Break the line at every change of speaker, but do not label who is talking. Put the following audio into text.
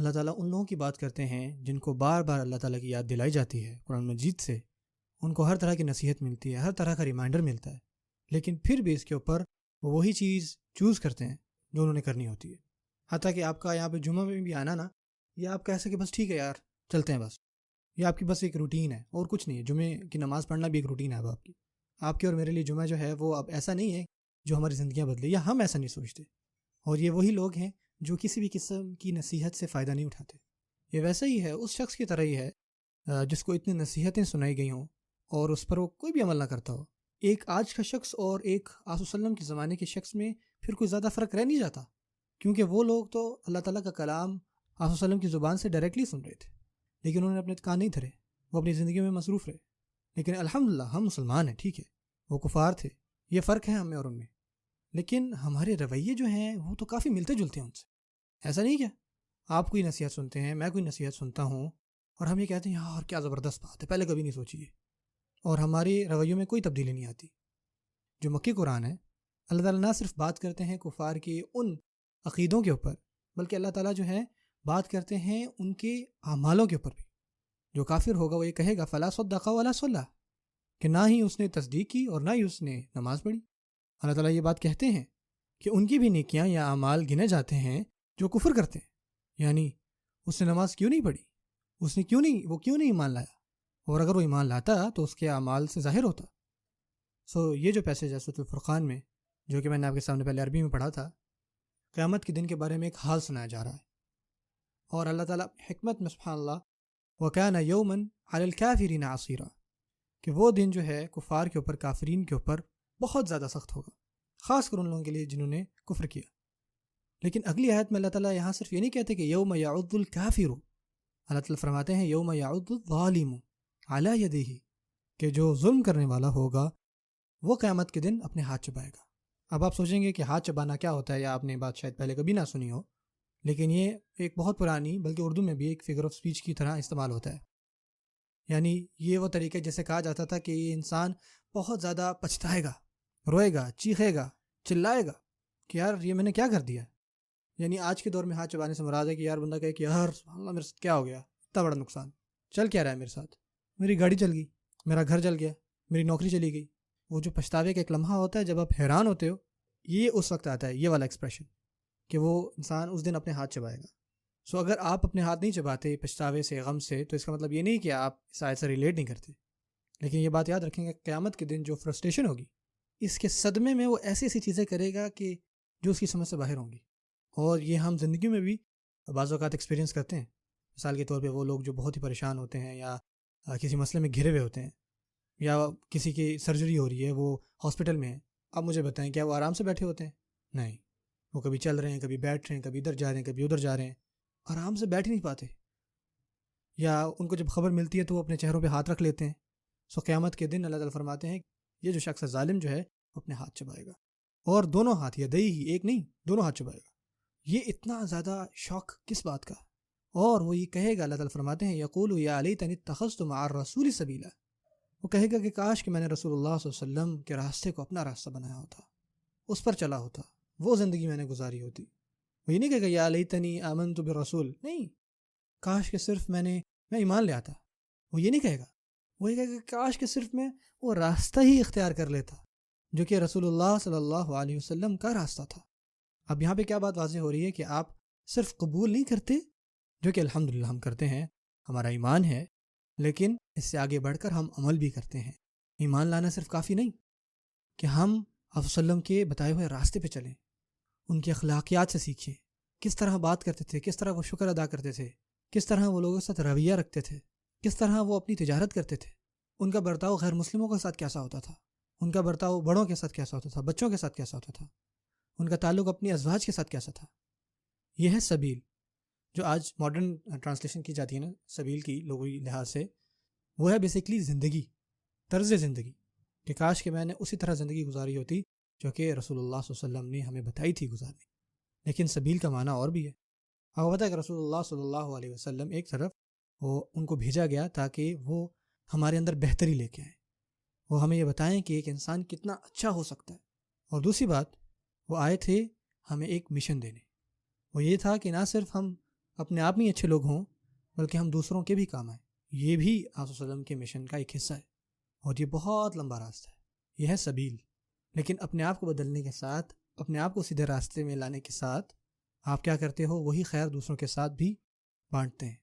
اللہ تعالیٰ ان لوگوں کی بات کرتے ہیں جن کو بار بار اللہ تعالیٰ کی یاد دلائی جاتی ہے قرآن مجید سے، ان کو ہر طرح کی نصیحت ملتی ہے، ہر طرح کا ریمائنڈر ملتا ہے، لیکن پھر بھی اس کے اوپر وہ وہی چیز چوز کرتے ہیں جو انہوں نے کرنی ہوتی ہے۔ حتیٰ کہ آپ کا یہاں پہ جمعہ میں بھی آنا نا، یا آپ کہہ سکے بس ٹھیک ہے یار چلتے ہیں بس، یہ آپ کی بس ایک روٹین ہے اور کچھ نہیں ہے۔ جمعے کی نماز پڑھنا بھی ایک روٹین ہے اب آپ کی اور میرے لیے جمعہ جو ہے وہ اب ایسا نہیں ہے جو ہماری زندگیاں بدلے، یا ہم ایسا نہیں سوچتے۔ اور یہ وہی لوگ ہیں جو کسی بھی قسم کی نصیحت سے فائدہ نہیں اٹھاتے۔ یہ ویسا ہی ہے، اس شخص کی طرح ہی ہے جس کو اتنی نصیحتیں سنائی گئی ہوں اور اس پر وہ کوئی بھی عمل نہ کرتا ہو۔ ایک آج کا شخص اور ایک آس وسلم کے زمانے کے شخص میں پھر کوئی زیادہ فرق رہ نہیں جاتا، کیونکہ وہ لوگ تو اللہ تعالیٰ کا کلام آس وسلم کی زبان سے ڈائریکٹلی سن رہے تھے، لیکن انہوں نے اپنے کان نہیں دھرے، وہ اپنی زندگی میں مصروف رہے۔ لیکن الحمدللہ ہم مسلمان ہیں، ٹھیک ہے، وہ کفار تھے، یہ فرق ہے ہم میں اور ان میں، لیکن ہمارے رویے جو ہیں وہ تو کافی ملتے جلتے ہیں ان سے۔ ایسا نہیں کیا آپ کوئی نصیحت سنتے ہیں، میں کوئی نصیحت سنتا ہوں اور ہم یہ کہتے ہیں یار کیا زبردست بات ہے، پہلے کبھی نہیں سوچی ہے، اور ہمارے رویوں میں کوئی تبدیلی نہیں آتی۔ جو مکی قرآن ہے، اللہ تعالیٰ نہ صرف بات کرتے ہیں کفار کے ان عقیدوں کے اوپر، بلکہ اللہ تعالیٰ جو ہے بات کرتے ہیں ان کے اعمالوں کے اوپر بھی۔ جو کافر ہوگا وہ یہ کہے گا فلا صدق ولا صلی، کہ نہ ہی اس نے تصدیق کی اور نہ ہی اس نے نماز پڑھی۔ اللہ تعالیٰ یہ بات کہتے ہیں کہ ان کی بھی نیکیاں یا اعمال گنے جاتے ہیں جو کفر کرتے ہیں، یعنی اس نے نماز کیوں نہیں پڑھی، اس نے وہ کیوں نہیں ایمان لایا، اور اگر وہ ایمان لاتا تو اس کے اعمال سے ظاہر ہوتا۔ یہ جو پیسج ہے سورۃ الفرقان میں، جو کہ میں نے آپ کے سامنے پہلے عربی میں پڑھا تھا، قیامت کے دن کے بارے میں ایک حال سنایا جا رہا ہے، اور اللہ تعالیٰ حکمت میں سبحان اللہ وَكَانَ يَوْمًا عَلَى الْكَافِرِينَ عَصِيرًا، کہ وہ دن جو ہے کفار کے اوپر، کافرین کے اوپر بہت زیادہ سخت ہوگا، خاص کر ان لوگوں کے لیے جنہوں نے کفر کیا۔ لیکن اگلی آیت میں اللہ تعالیٰ یہاں صرف یہ نہیں کہتے کہ یوم یعض الکافر، اللہ تعالیٰ فرماتے ہیں یوم یعض الظالم علی یدیہ، کہ جو ظلم کرنے والا ہوگا وہ قیامت کے دن اپنے ہاتھ چبائے گا۔ اب آپ سوچیں گے کہ ہاتھ چبانا کیا ہوتا ہے، یا آپ نے بات شاید پہلے کبھی نہ سنی ہو، لیکن یہ ایک بہت پرانی، بلکہ اردو میں بھی ایک فگر آف اسپیچ کی طرح استعمال ہوتا ہے۔ یعنی یہ وہ طریقہ جیسے کہا جاتا تھا کہ یہ انسان بہت زیادہ پچھتائے گا، روئے گا، چیخے گا، چلائے گا کہ یار یہ میں نے کیا کر دیا۔ یعنی آج کے دور میں ہاتھ چبانے سے مراد ہے کہ یار بندہ کہے کہ یار سبحان اللہ میرے ساتھ کیا ہو گیا، اتنا بڑا نقصان چل کیا رہا ہے میرے ساتھ، میری گاڑی چل گئی، میرا گھر جل گیا، میری نوکری چلی گئی۔ وہ جو پچھتاوے کا ایک لمحہ ہوتا ہے جب آپ حیران ہوتے ہو، یہ اس وقت آتا ہے، یہ والا ایکسپریشن، کہ وہ انسان اس دن اپنے ہاتھ چبائے گا۔ اگر آپ اپنے ہاتھ نہیں چباتے پچھتاوے سے، غم سے، تو اس کا مطلب یہ نہیں کہ آپ اس آیت سے ریلیٹ نہیں کرتے، لیکن یہ بات یاد رکھیں گے قیامت کے دن جو فرسٹریشن ہوگی، اس کے صدمے میں وہ ایسی ایسی چیزیں کرے گا کہ جو اس کی سمجھ سے باہر ہوں گی، اور یہ ہم زندگی میں بھی بعض اوقات ایکسپیرینس کرتے ہیں۔ مثال کے طور پہ وہ لوگ جو بہت ہی پریشان ہوتے ہیں، یا کسی مسئلے میں گھرے ہوئے ہوتے ہیں، یا کسی کی سرجری ہو رہی ہے، وہ ہاسپٹل میں ہے، اب مجھے بتائیں کیا وہ آرام سے بیٹھے ہوتے ہیں؟ نہیں، وہ کبھی چل رہے ہیں، کبھی بیٹھ رہے ہیں، کبھی ادھر جا رہے ہیں، کبھی ادھر جا رہے ہیں، آرام سے بیٹھ ہی نہیں پاتے، یا ان کو جب خبر ملتی ہے تو وہ اپنے چہروں پہ ہاتھ رکھ لیتے ہیں۔ قیامت کے دن اللہ تعالیٰ فرماتے ہیں یہ جو شخص ظالم جو ہے اپنے ہاتھ چبائے گا، اور دونوں ہاتھ، یدیہ ہی، ایک نہیں دونوں ہاتھ چبائے گا۔ یہ اتنا زیادہ شوق کس بات کا؟ اور وہ یہ کہے گا، اللہ تعالیٰ فرماتے ہیں یقول یا لیتنی اتخذت مع الرسول سبیلا، وہ کہے گا کہ کاش کہ میں نے رسول اللہ صلی اللہ علیہ وسلم کے راستے کو اپنا راستہ بنایا ہوتا، اس پر چلا ہوتا، وہ زندگی میں نے گزاری ہوتی۔ وہ یہ نہیں کہے گا یا لیتنی آمنت بالرسول، نہیں، کاش کہ صرف میں ایمان لے آتا، وہ یہ نہیں کہے گا، وہ یہ کہے گا کاش کہ صرف میں وہ راستہ ہی اختیار کر لیتا جو کہ رسول اللہ صلی اللہ علیہ وسلم کا راستہ تھا۔ اب یہاں پہ کیا بات واضح ہو رہی ہے کہ آپ صرف قبول نہیں کرتے، جو کہ الحمدللہ ہم کرتے ہیں، ہمارا ایمان ہے، لیکن اس سے آگے بڑھ کر ہم عمل بھی کرتے ہیں۔ ایمان لانا صرف کافی نہیں کہ ہم آپ وسلم کے بتائے ہوئے راستے پہ چلیں، ان کی اخلاقیات سے سیکھیں، کس طرح بات کرتے تھے، کس طرح وہ شکر ادا کرتے تھے، کس طرح وہ لوگوں کے ساتھ رویہ رکھتے تھے، کس طرح وہ اپنی تجارت کرتے تھے، ان کا برتاؤ غیر مسلموں کے ساتھ کیسا ہوتا تھا، ان کا برتاؤ بڑوں کے ساتھ کیسا ہوتا تھا، بچوں کے ساتھ کیسا ہوتا تھا، ان کا تعلق اپنی ازواج کے ساتھ کیسا تھا۔ یہ ہے سبیل، جو آج ماڈرن ٹرانسلیشن کی جاتی ہے نا سبیل کی لغوی لحاظ سے، وہ ہے بیسیکلی زندگی، طرز زندگی، کہ کاش کہ میں نے اسی طرح زندگی گزاری ہوتی جو کہ رسول اللہ صلی اللہ علیہ وسلم نے ہمیں بتائی تھی گزارنی۔ لیکن سبیل کا معنی اور بھی ہے۔ آپ کو پتہ ہے کہ رسول اللہ صلی اللہ علیہ وسلم ایک طرف وہ ان کو بھیجا گیا تاکہ وہ ہمارے اندر بہتری لے کے آئیں، وہ ہمیں یہ بتائیں کہ ایک انسان کتنا اچھا ہو سکتا ہے، اور دوسری بات وہ آئے تھے ہمیں ایک مشن دینے، وہ یہ تھا کہ نہ صرف ہم اپنے آپ میں اچھے لوگ ہوں بلکہ ہم دوسروں کے بھی کام آئیں. یہ بھی آپ صلی اللہ علیہ وسلم کے مشن کا ایک حصہ ہے اور یہ بہت لمبا راستہ ہے. یہ ہے سبیل. لیکن اپنے آپ کو بدلنے کے ساتھ، اپنے آپ کو سیدھے راستے میں لانے کے ساتھ آپ کیا کرتے ہو؟ وہی خیر دوسروں کے ساتھ بھی بانٹتے ہیں.